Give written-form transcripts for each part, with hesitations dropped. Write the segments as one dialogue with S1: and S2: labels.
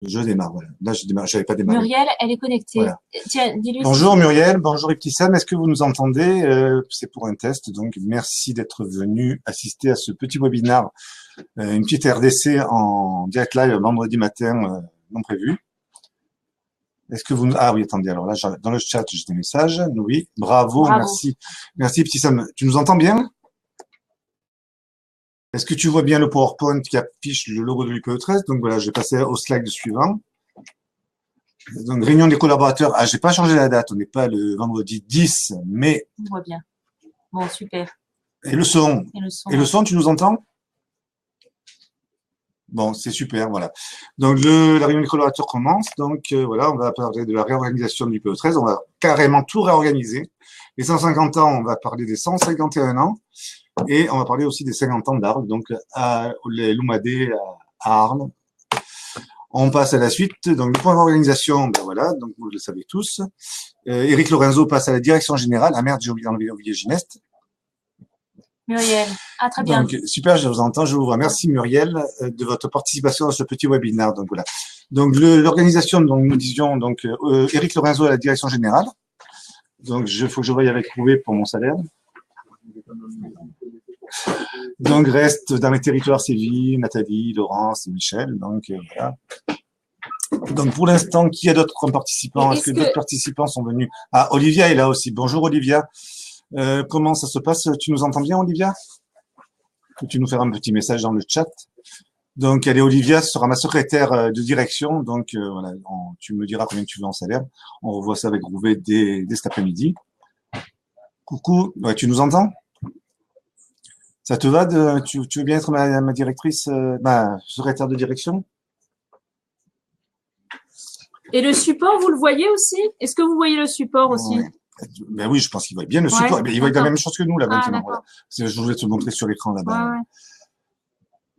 S1: Je démarre, voilà. Là, je démarre, j'avais pas démarré.
S2: Muriel, elle est connectée.
S1: Voilà.
S2: Tiens, dis-lui si
S1: Bonjour Muriel, bonjour Ibtissam, est-ce que vous nous entendez? C'est pour un test, donc merci d'être venu assister à ce petit webinaire, une petite RDC en direct live vendredi matin, non prévu. Est-ce que vous... Ah oui, attendez, alors là, dans le chat, j'ai des messages. Oui, bravo,
S2: bravo.
S1: merci. Merci Ibtissam. Tu nous entends bien? Est-ce que tu vois bien le PowerPoint qui affiche le logo de l'UPE13? Donc voilà, je vais passer au slide suivant. Donc, réunion des collaborateurs. Ah, j'ai pas changé la date. On n'est pas le vendredi 10 mai.
S2: On voit bien. Bon, super.
S1: Et le son?
S2: Et le son,
S1: tu nous entends? Bon, c'est super, voilà. Donc, la réunion des collaborateurs commence. Donc, voilà, on va parler de la réorganisation du PE13. On va carrément tout réorganiser. Les 150 ans, on va parler des 151 ans. Et on va parler aussi des 50 ans d'Arles. Donc, à l'Oumadé à Arles. On passe à la suite. Donc, le point d'organisation, ben voilà, donc vous le savez tous. Éric Lorenzo passe à la direction générale. Ah merde, j'ai oublié d'enlever Gineste.
S2: Muriel. Ah, très bien.
S1: Donc, super, je vous entends, je vous vois. Merci Muriel de votre participation à ce petit webinaire. Donc, voilà. Donc, l'organisation, donc, nous disions, donc, Éric Lorenzo à la direction générale. Donc, faut que je voie avec Rouvet pour mon salaire. Donc, reste dans les territoires Séville, Nathalie, Laurence et Michel. Donc, voilà. Donc, pour l'instant, qui a d'autres participants? Est-ce que d'autres participants sont venus? Ah, Olivia est là aussi. Bonjour, Olivia. Comment ça se passe? Tu nous entends bien, Olivia? Peux-tu nous faire un petit message dans le chat? Donc, allez, Olivia sera ma secrétaire de direction. Donc, voilà, tu me diras combien tu veux en salaire. On revoit ça avec Rouvet dès cet après-midi. Coucou, ouais, tu nous entends? Ça te va tu veux bien être ma directrice, ma secrétaire de direction?
S2: Et le support, vous le voyez aussi? Est-ce que vous voyez le support aussi?
S1: Ouais. Ben oui, je pense qu'il voit bien le support. Ben, il voit la même chose que nous là maintenant. Voilà. Je voulais te montrer sur l'écran là-bas. Ouais.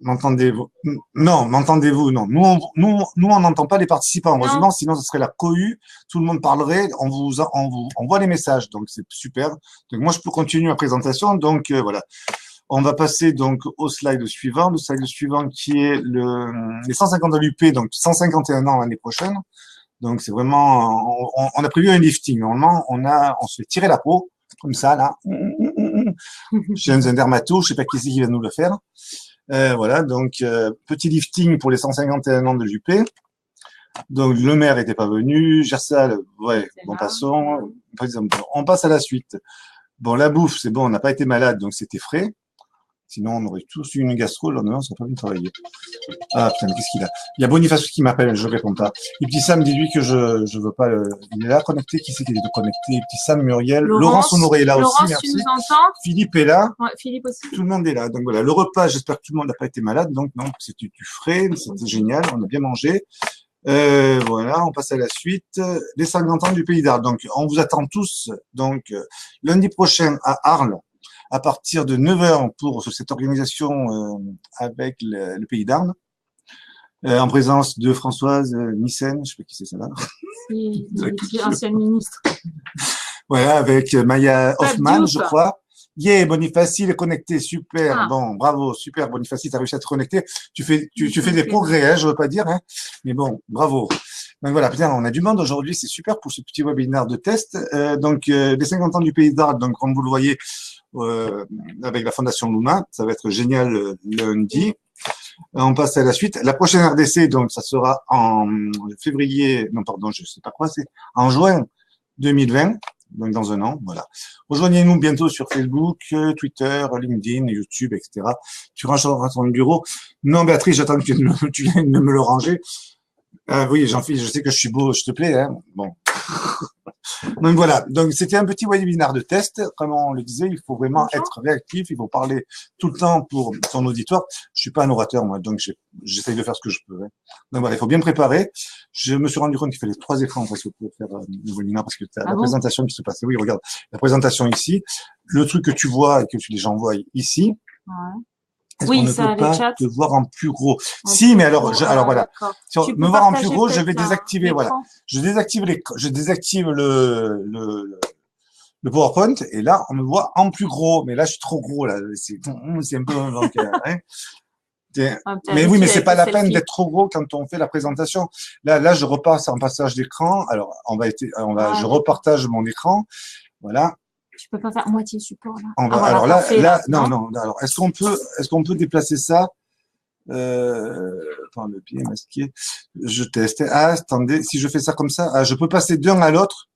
S1: M'entendez-vous? Non, m'entendez-vous? Non. Nous, on n'entend pas les participants, heureusement, sinon ce serait la cohue. Tout le monde parlerait, on voit les messages, donc c'est super. Donc moi, je peux continuer ma présentation. Donc voilà. On va passer donc au slide suivant. Le slide suivant qui est les 150 de l'UP, donc 151 ans l'année prochaine. Donc c'est vraiment, on a prévu un lifting. Normalement, on se fait tirer la peau comme ça là. Chez un dermato, je sais pas qui c'est qui va nous le faire. Voilà, donc petit lifting pour les 151 ans de l'UP. Donc le maire était pas venu, Gersal, ouais, bon passons. On passe à la suite. Bon, la bouffe, c'est bon, on n'a pas été malade, donc c'était frais. Sinon, on aurait tous eu une gastro, le lendemain, on serait pas venu travailler. Ah, putain, mais qu'est-ce qu'il a? Il y a Boniface qui m'appelle, je réponds pas. Et petit Sam, dis-lui que je veux pas il est là, connecté. Qui c'est qui est connecté? Petit Sam, Muriel. Laurence Honoré est là aussi, merci.
S2: Tu nous entends?
S1: Philippe est là.
S2: Ouais, Philippe aussi.
S1: Tout le monde est là. Donc voilà, le repas, j'espère que tout le monde n'a pas été malade. Donc non, c'était du frais, c'était génial, on a bien mangé. Voilà, on passe à la suite. Les 50 ans du Pays d'Arles. Donc, on vous attend tous. Donc, lundi prochain à Arles, à partir de 9 heures pour cette organisation avec le Pays d'Arles, en présence de Françoise Nissen, je sais pas qui c'est ça là.
S2: Oui, ancienne ministre.
S1: Voilà, avec Maya Hoffman, je crois. Yeah, Boniface, il est connecté, super, bon, bravo, super, Boniface, tu as réussi à te connecter. Tu fais des progrès, hein, je veux pas dire, hein, mais bon, bravo. Donc voilà, putain, on a du monde aujourd'hui, c'est super pour ce petit webinaire de test. Donc, les 50 ans du Pays d'Arles, donc comme vous le voyez, avec la Fondation Luma, ça va être génial lundi. On passe à la suite. La prochaine RDC, donc, ça sera en février, non, pardon, je sais pas quoi, c'est en juin 2020, donc dans un an, voilà. Rejoignez-nous bientôt sur Facebook, Twitter, LinkedIn, YouTube, etc. Tu ranges dans ton bureau. Non, Béatrice, j'attends que tu viennes de me le ranger. Oui, Jean-Philippe, je sais que je suis beau, je te plais, hein. Bon. Donc voilà, donc c'était un petit webinaire de test. Comme on le disait, il faut vraiment être réactif, il faut parler tout le temps pour son auditoire. Je suis pas un orateur, moi, donc j'essaye de faire ce que je peux. Hein. Donc voilà, il faut bien préparer. Je me suis rendu compte qu'il fallait 3 écrans pour faire le webinaire parce que tu as la présentation qui se passait. Oui, regarde, la présentation ici, le truc que tu vois et que les gens voient ici. Ouais. Est-ce qu'on ne peut pas te voir en plus gros? Si, mais alors voilà. Si on me voir en plus gros, je vais désactiver, voilà. Je désactive le PowerPoint et là, on me voit en plus gros. Mais là, je suis trop gros, là. C'est un peu, donc, hein. Mais oui, mais c'est pas la peine d'être trop gros quand on fait la présentation. Là, je repasse en passage d'écran. Alors, je repartage mon écran. Voilà.
S2: Je peux pas faire moitié support là.
S1: Alors là, non. Alors, est-ce qu'on peut déplacer ça? Attends, le pied masqué. Je teste. Ah, attendez, si je fais ça comme ça, je peux passer d'un à l'autre,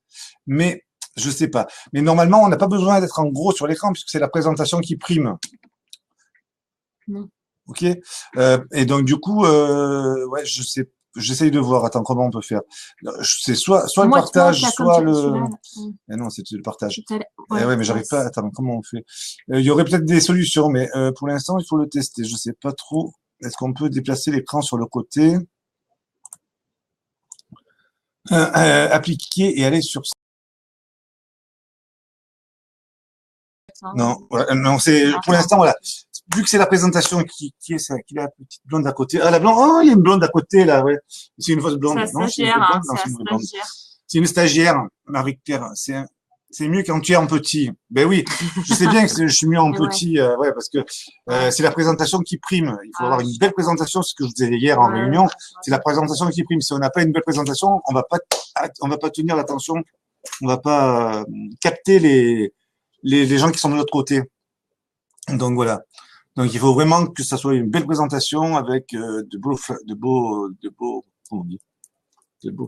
S1: mais je sais pas. Mais normalement, on n'a pas besoin d'être en gros sur l'écran puisque c'est la présentation qui prime.
S2: Non.
S1: Ok. Et donc du coup, ouais, je sais. J'essaye de voir. Attends, comment on peut faire? C'est soit le partage, soit le. Mais non, c'est le partage. Ouais, mais j'arrive pas. Attends, comment on fait? Il y aurait peut-être des solutions, mais pour l'instant, il faut le tester. Je sais pas trop. Est-ce qu'on peut déplacer l'écran sur le côté? Appliquer et aller sur. Non, non, c'est pour l'instant, voilà. Vu que c'est la présentation qui est ça, qui a la petite blonde à côté. Ah, la blonde, oh, il y a une blonde à côté, là, ouais. C'est une fausse blonde.
S2: Non, c'est une blonde.
S1: C'est une stagiaire, Marie-Pierre. C'est mieux quand tu es en petit. Ben oui, je sais bien que je suis mieux en petit, ouais, parce que c'est la présentation qui prime. Il faut avoir une belle présentation, ce que je disais hier en réunion. C'est la présentation qui prime. Si on n'a pas une belle présentation, on va pas tenir l'attention, on va pas capter les gens qui sont de l'autre côté. Donc voilà. Donc il faut vraiment que ça soit une belle présentation avec de beaux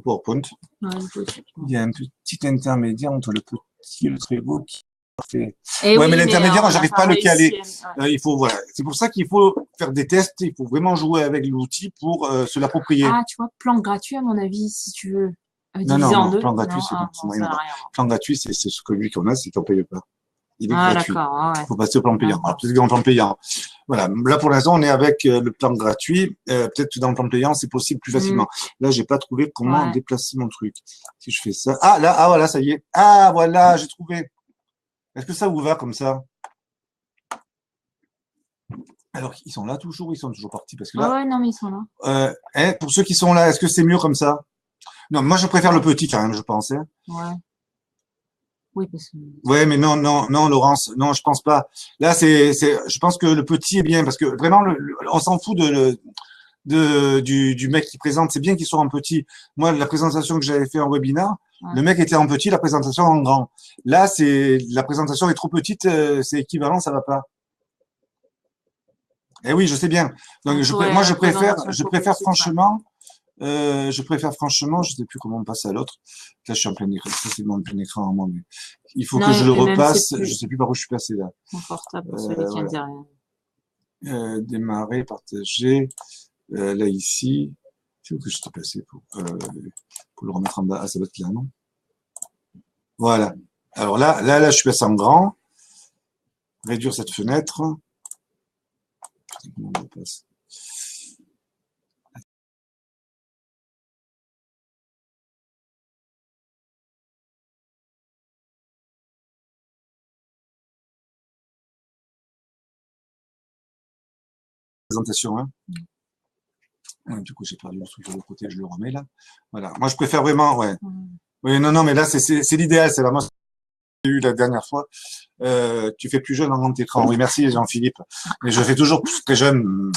S1: PowerPoint. Il y a un petit intermédiaire entre le petit et le très beau qui fait. Ouais, mais l'intermédiaire, j'arrive pas à le caler. Il faut, voilà. C'est pour ça qu'il faut faire des tests. Il faut vraiment jouer avec l'outil pour se l'approprier.
S2: Ah, tu vois, plan gratuit, à mon avis, si tu veux.
S1: Non, plan gratuit, c'est moyen. Plan gratuit, c'est ce que lui qu'on a, c'est qu'on paye pas. Il est gratuit.
S2: D'accord.
S1: Il faut passer au plan payant. Alors, peut-être qu'en plan payant. Voilà. Là, pour l'instant, on est avec le plan gratuit. Peut-être que dans le plan payant, c'est possible plus facilement. Là, j'ai pas trouvé comment déplacer mon truc. Si je fais ça. Ah, là, voilà, ça y est. Ah, voilà, j'ai trouvé. Est-ce que ça vous va comme ça? Alors, ils sont là toujours, ils sont toujours partis parce que là.
S2: Ouais, non, mais ils sont là.
S1: Pour ceux qui sont là, est-ce que c'est mieux comme ça? Non, moi, je préfère le petit quand même, je pense. Hein.
S2: Ouais. Oui, parce que.
S1: Ouais, mais non, Laurence, non, je pense pas. Là, je pense que le petit est bien parce que vraiment, on s'en fout du mec qui présente. C'est bien qu'il soit en petit. Moi, la présentation que j'avais fait en webinaire, le mec était en petit, la présentation en grand. Là, la présentation est trop petite, c'est équivalent, ça va pas. Eh oui, je sais bien. Donc, moi, je préfère franchement. Je sais plus comment on passe à l'autre. Là, je suis en plein écran. Ça, c'est mon plein écran en moi. Mais il faut que je le repasse. Je sais plus par où je suis passé là.
S2: Confortable pour celui qui dit rien.
S1: Démarrer, partager. Là, ici. C'est où que je t'ai passé pour le remettre en bas. Ah, ça doit être là, non? Voilà. Alors là, je suis passé en grand. Réduire cette fenêtre. Comment on passe? Présentation, hein. Ouais, du coup, j'ai perdu le truc de l'autre côté, je le remets là. Voilà. Moi, je préfère vraiment, ouais. Oui, non, mais là, c'est l'idéal, c'est vraiment ce que j'ai eu la dernière fois. Tu fais plus jeune en grand écran. Oui, merci, Jean-Philippe. Mais je fais toujours plus très jeune.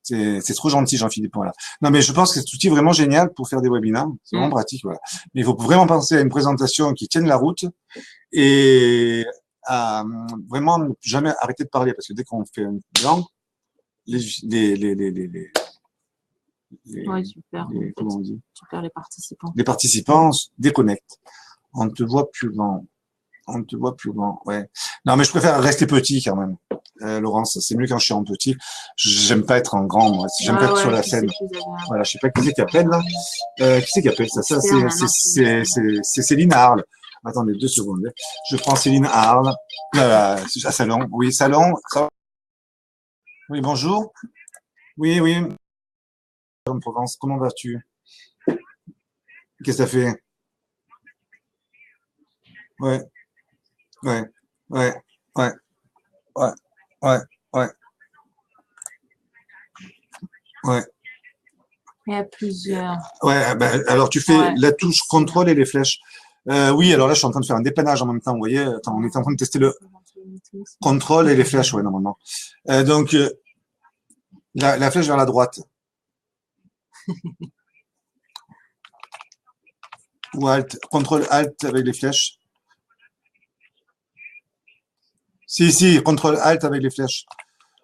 S1: C'est trop gentil, Jean-Philippe. Voilà. Non, mais je pense que cet outil est vraiment génial pour faire des webinaires. C'est vraiment pratique, voilà. Mais il faut vraiment penser à une présentation qui tienne la route et à vraiment ne jamais arrêter de parler parce que dès qu'on fait un blanc, comment on dit?
S2: Super, les participants.
S1: Les participants déconnectent. On ne te voit plus grand. Ouais. Non, mais je préfère rester petit quand même. Laurence, c'est mieux quand je suis en petit. J'aime pas être en grand, moi. J'aime pas être sur la scène. Voilà, je sais pas qui c'est qui appelle là. Qui c'est qui appelle ça? Ça, c'est Céline Arles. Attendez 2 secondes. Je prends Céline Arles. À Salon. Oui, Salon. Oui, bonjour. Oui. En Provence, comment vas-tu? Qu'est-ce que t'as fait? Ouais.
S2: Il y a plusieurs.
S1: Ouais, ben, alors tu fais la touche contrôle et les flèches. Oui, alors là, je suis en train de faire un dépannage en même temps, vous voyez. Attends, on est en train de tester le contrôle et les flèches, ouais, normalement. Donc, La flèche vers la droite. Ou Alt. Contrôle Alt avec les flèches. Si, contrôle Alt avec les flèches.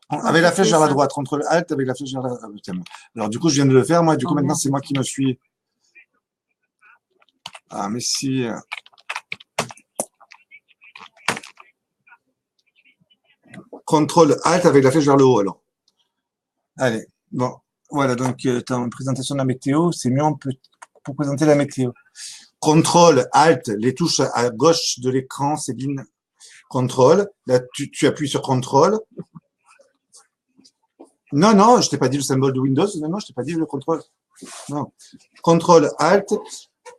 S1: Avec la flèche vers la droite. Contrôle Alt avec la flèche vers la droite. Alors, du coup, je viens de le faire, moi. Du coup, maintenant, c'est moi qui me suis. Ah, mais si. Contrôle Alt avec la flèche vers le haut, alors. Allez, bon. Voilà, donc, ta présentation de la météo, c'est mieux pour présenter la météo. Contrôle Alt, les touches à gauche de l'écran, Céline. Contrôle. Là, tu appuies sur Contrôle. Non, je t'ai pas dit le symbole de Windows. Non, je t'ai pas dit le contrôle. Non. Contrôle Alt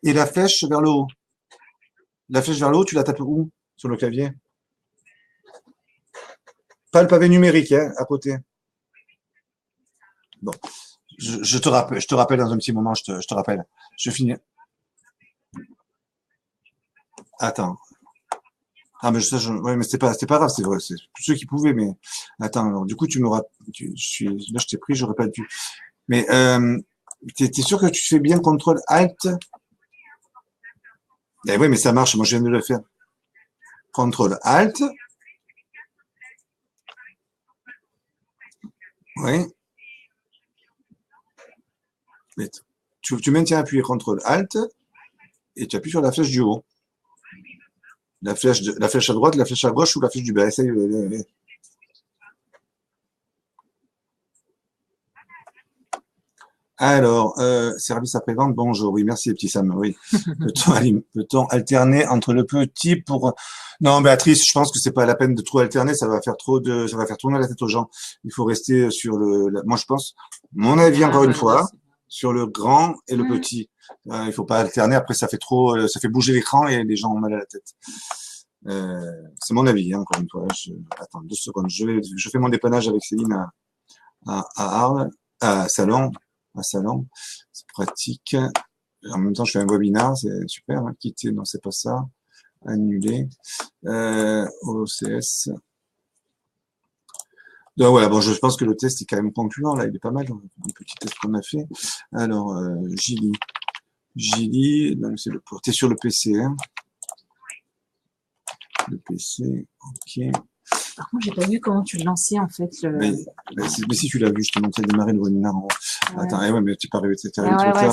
S1: et la flèche vers le haut. La flèche vers le haut, tu la tapes où sur le clavier? Pas le pavé numérique, hein, à côté. Bon. Je te rappelle dans un petit moment, je te rappelle. Je finis. Attends. Ah, mais ouais, mais c'était pas grave, c'est vrai, c'est tous ceux qui pouvaient, mais attends, alors, du coup, là, je t'ai pris, j'aurais pas dû. Mais, t'es sûr que tu fais bien contrôle Alt? Eh oui, mais ça marche, moi, je viens de le faire. Contrôle Alt. Oui. Mais tu maintiens appuyé contrôle Alt et tu appuies sur la flèche du haut. La flèche à droite, la flèche à gauche ou la flèche du bas. Essaye. Alors, service après-vente, bonjour. Oui, merci, petit Sam. Oui. Peut-on alterner entre le petit pour... Non, Béatrice, je pense que c'est pas la peine de trop alterner. Ça va faire tourner la tête aux gens. Il faut rester sur moi, je pense, mon avis, encore une fois, sur le grand et le petit. Il faut pas alterner. Après, ça fait bouger l'écran et les gens ont mal à la tête. C'est mon avis, hein, encore une fois. Attends 2 secondes. Je fais mon dépannage avec Céline à Arles, à Salon. C'est pratique. En même temps, je fais un webinar, c'est super. Hein. Quitter, non, c'est pas ça. Annuler. OCS. Donc voilà, bon, je pense que le test est quand même concluant, là, il est pas mal, le petit test qu'on a fait. Alors, Gili, donc c'est t'es sur le PC, hein. Le PC, ok.
S2: Par contre, j'ai pas vu comment tu le lançais, en fait.
S1: Mais si tu l'as vu, je t'ai montré démarrer le webinar en haut. Ouais. Attends, ouais, mais tu pas arrivé, trop tard,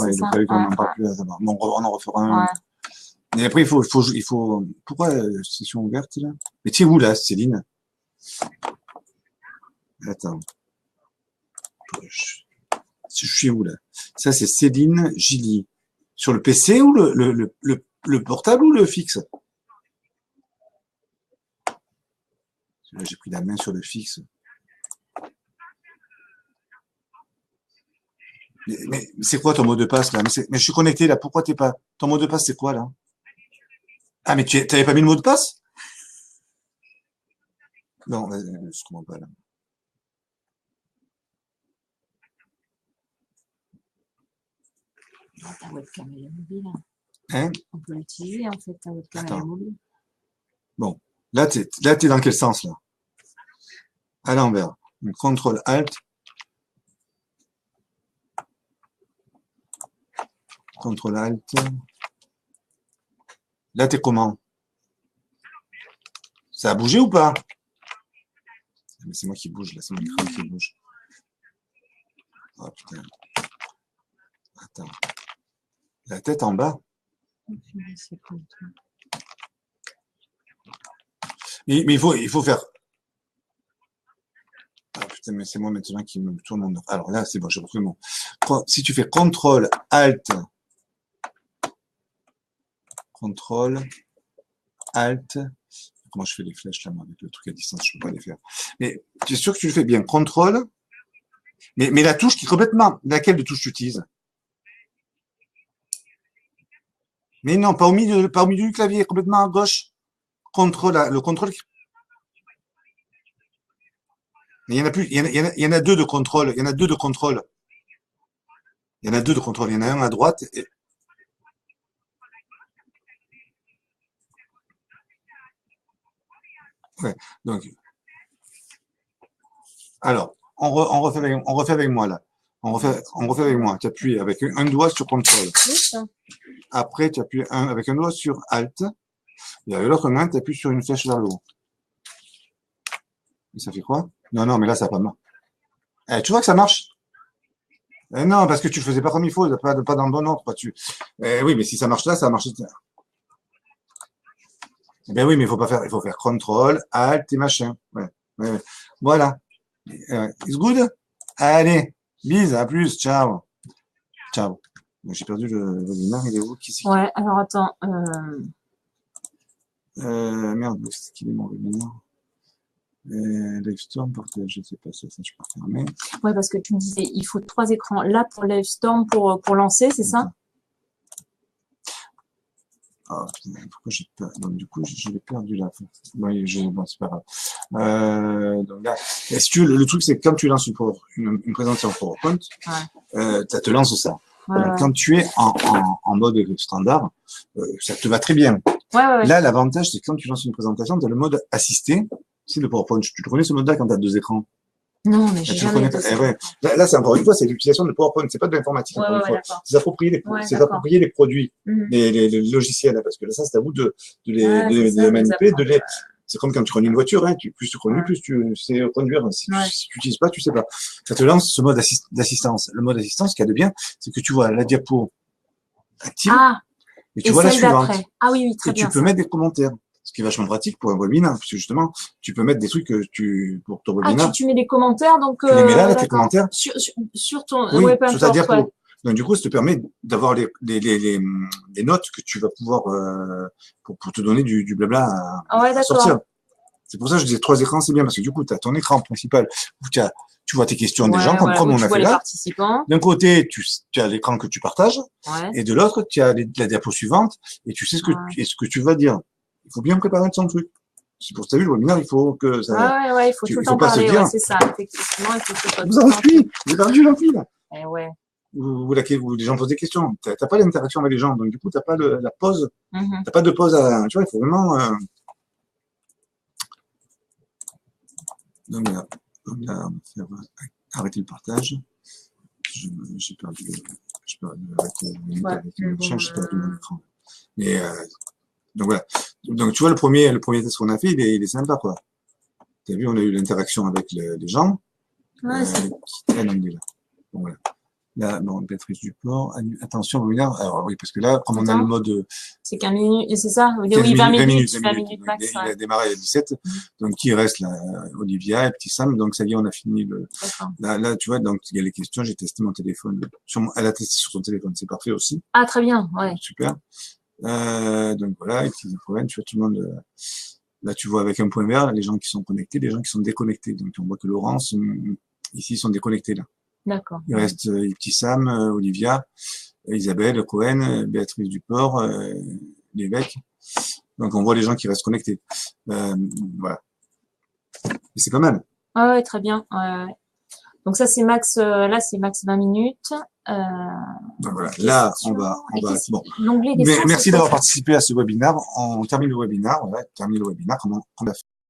S1: et donc, on n'en parle plus, ça va. Bon, on en refera un. Et après, il faut, pourquoi, session ouverte, là? Mais tu es où, là, Céline? Attends. Je suis où, là? Ça, c'est Céline Gilly. Sur le PC ou le portable ou le fixe? Là, j'ai pris la main sur le fixe. Mais c'est quoi ton mot de passe, là? Mais je suis connecté, là. Pourquoi t'es pas? Ton mot de passe, c'est quoi, là? Ah, mais t'avais pas mis le mot de passe? Non, je comprends pas, là.
S2: Ta webcam est mobile.
S1: Hein?
S2: On peut l'utiliser, en fait, ta webcam est mobile.
S1: Bon. Là, t'es dans quel sens, là? À l'envers. Contrôle Alt. Contrôle Alt. Là, t'es comment? Ça a bougé ou pas? Mais c'est moi qui bouge, là, c'est mon écran qui bouge. Oh putain. Attends. La tête en bas. Mais il faut faire. Ah putain, mais c'est moi maintenant qui me tourne en... Alors là, c'est bon, j'ai repris mon. Si tu fais contrôle Alt. Contrôle Alt. Comment je fais les flèches là, moi, avec le truc à distance, je peux pas les faire. Mais tu es sûr que tu le fais bien? Contrôle. Mais la touche qui est complètement. Laquelle de touche tu utilises? Mais non, pas au milieu du clavier, complètement à gauche. Le contrôle. Mais il y en a plus, il y en a deux de contrôle. Il y en a deux de contrôle. Il y en a deux de contrôle. Il y en a un à droite. Ouais. Donc, alors, on refait avec moi, là. On refait avec moi. Tu appuies avec un doigt sur contrôle. Après, tu appuies avec un doigt sur Alt. Et avec l'autre main, tu appuies sur une flèche vers le haut. Et ça fait quoi? Non, mais là, ça n'a pas marché. Tu vois que ça marche? Non, parce que tu le faisais pas comme il faut, pas dans le bon ordre. Oui, mais si ça marche là, ça marche là. Eh ben oui, mais il faut faire contrôle, alt et machin. Ouais. Voilà. It's good? Allez, bise, à plus, ciao. Ciao. J'ai perdu le webinaire, il est où?
S2: Ouais, alors attends.
S1: Merde, c'est qu'il est mon webinaire? Livestorm, partage, je sais pas, ça je peux fermer.
S2: Ouais, parce que tu me disais, il faut 3 écrans. Là, pour Livestorm, pour lancer, c'est ça?
S1: Oh, putain, pourquoi j'ai pas, donc du coup, je l'ai perdu là. Oui, bon, c'est pas grave. Donc là, si tu veux, le truc, c'est que quand tu lances une présentation PowerPoint, ça te lance ça. Quand tu es en mode standard, ça te va très bien. Là, l'avantage, c'est que quand tu lances une présentation, tu as le mode assisté. C'est le PowerPoint. Tu connais ce mode-là quand tu as 2 écrans?
S2: Non, mais j'ai jamais
S1: Là, c'est encore une fois, c'est l'utilisation de PowerPoint. C'est pas de l'informatique. C'est s'approprier les produits, les logiciels, là, parce que là, ça, c'est à vous de les manipuler, c'est comme quand tu conduis une voiture, hein. Plus tu conduis, plus tu sais conduire. Si tu n'utilises pas, tu sais pas. Ça te lance ce mode d'assistance. Le mode d'assistance, ce qu'il y a de bien, c'est que tu vois la diapo active et tu vois la suivante.
S2: Ah oui, très bien.
S1: Et tu peux mettre des commentaires. Ce qui est vachement pratique pour un webinaire, parce que justement, tu peux mettre des trucs pour ton webinaire.
S2: Tu mets des commentaires, donc.
S1: Tu les mets là, tes commentaires.
S2: Sur ton,
S1: sur ta diapo. Donc, du coup, ça te permet d'avoir les notes que tu vas pouvoir, pour te donner du blabla à sortir. C'est pour ça que je disais 3 écrans, c'est bien, parce que du coup, tu as ton écran principal où tu vois tes questions des gens, comme on a fait là. D'un côté, tu as l'écran que tu partages, et de l'autre, tu as la diapo suivante, et tu sais ce que tu vas dire. Il faut bien préparer son truc. C'est pour ça, le webinaire, il faut que ça.
S2: Il faut tout le temps parler, c'est ça, effectivement, il faut que
S1: vous en suivez, vous avez perdu l'envie, là.
S2: Ou
S1: les gens posent des questions. T'as pas l'interaction avec les gens, donc du coup, t'as pas la pause. T'as pas de pause tu vois, il faut vraiment, donc là, on va faire arrêter le partage. J'ai perdu mon écran. Mais, donc voilà. Donc tu vois, le premier test qu'on a fait, il est sympa, quoi. T'as vu, on a eu l'interaction avec les gens. Qui traînent là. Bon, voilà. Là, bon, Béatrice Duport, attention, webinaire. Alors oui, parce que là, comme on a le mode.
S2: C'est 15 minutes, c'est ça? Oui, 20 minutes max.
S1: Il a démarré à 17. Donc, il reste là, Olivia et Petit Sam. Donc, ça y est, on a fini là, tu vois, donc, il y a les questions. J'ai testé mon téléphone. Elle a testé sur son téléphone. C'est parfait aussi.
S2: Ah, très bien, ouais.
S1: Super. Donc voilà, et puis, tu vois, tout le monde, là, tu vois avec un point vert, les gens qui sont connectés, les gens qui sont déconnectés. Donc, on voit que Laurence, ici, sont déconnectés, là.
S2: D'accord.
S1: Il reste Petit Sam, Olivia, Isabelle, Cohen, Béatrice Duport, l'évêque. Donc, on voit les gens qui restent connectés. Voilà. Et c'est pas mal.
S2: Ah ouais, très bien. Donc ça, c'est max, là, c'est max 20 minutes.
S1: Donc voilà. Là, on va, bon.
S2: L'onglet
S1: Merci d'avoir participé à ce webinaire. On termine le webinaire. On termine le webinaire. Comment on a fait.